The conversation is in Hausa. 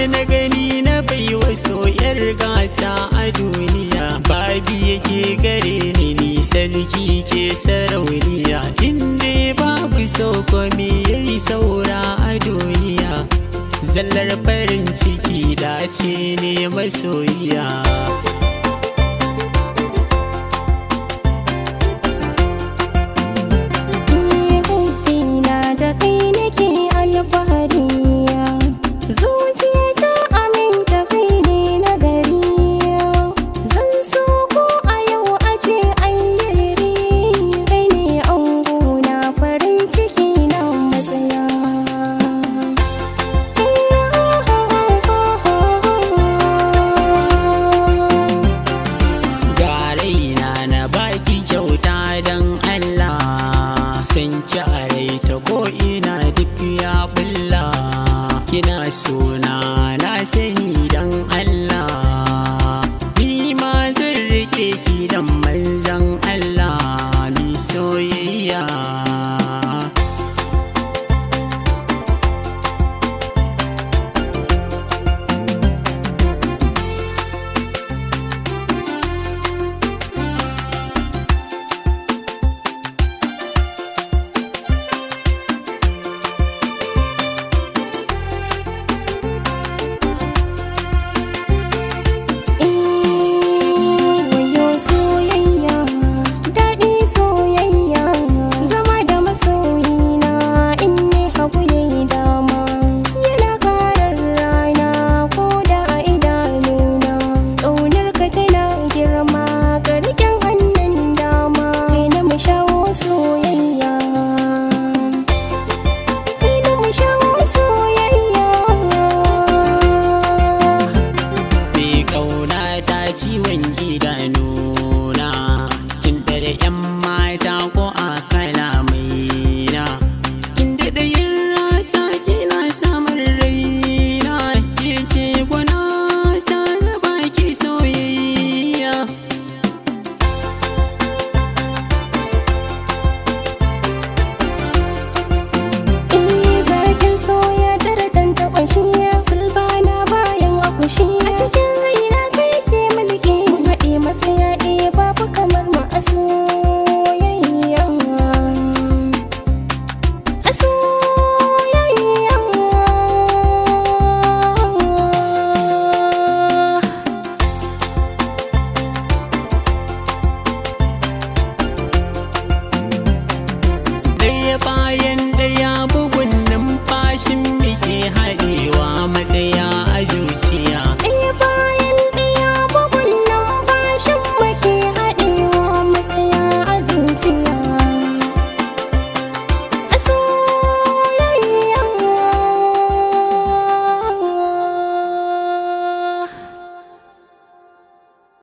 na gani na baiwa soyar gata a duniya. Babi yake gare ni sarki ke sarauniya. Inda babu sauko me yayi saura a duniya. Zallar farin ciki dace ne masoyiya. Sanki a rai ta ko'ina duk ya bulla. Kina sona na sani dan Allah. Ni ma zan rike ki dan manzan Allah. Mi soyayya ciwon idanuna. Kin dare 'yan mata ko a kalamaina. Kin daɗa yin rata kina samun raina. Ke ce gwana ta na baki soyayya. Zakin soya tare tantaɓa shi ya sulbana bayan akushi. A cikin masaya ɗaya babu kamar mu a soyayya. A soyayya. Ɗaya bayan ɗaya bugun numfashin muke haɗewa matsayi.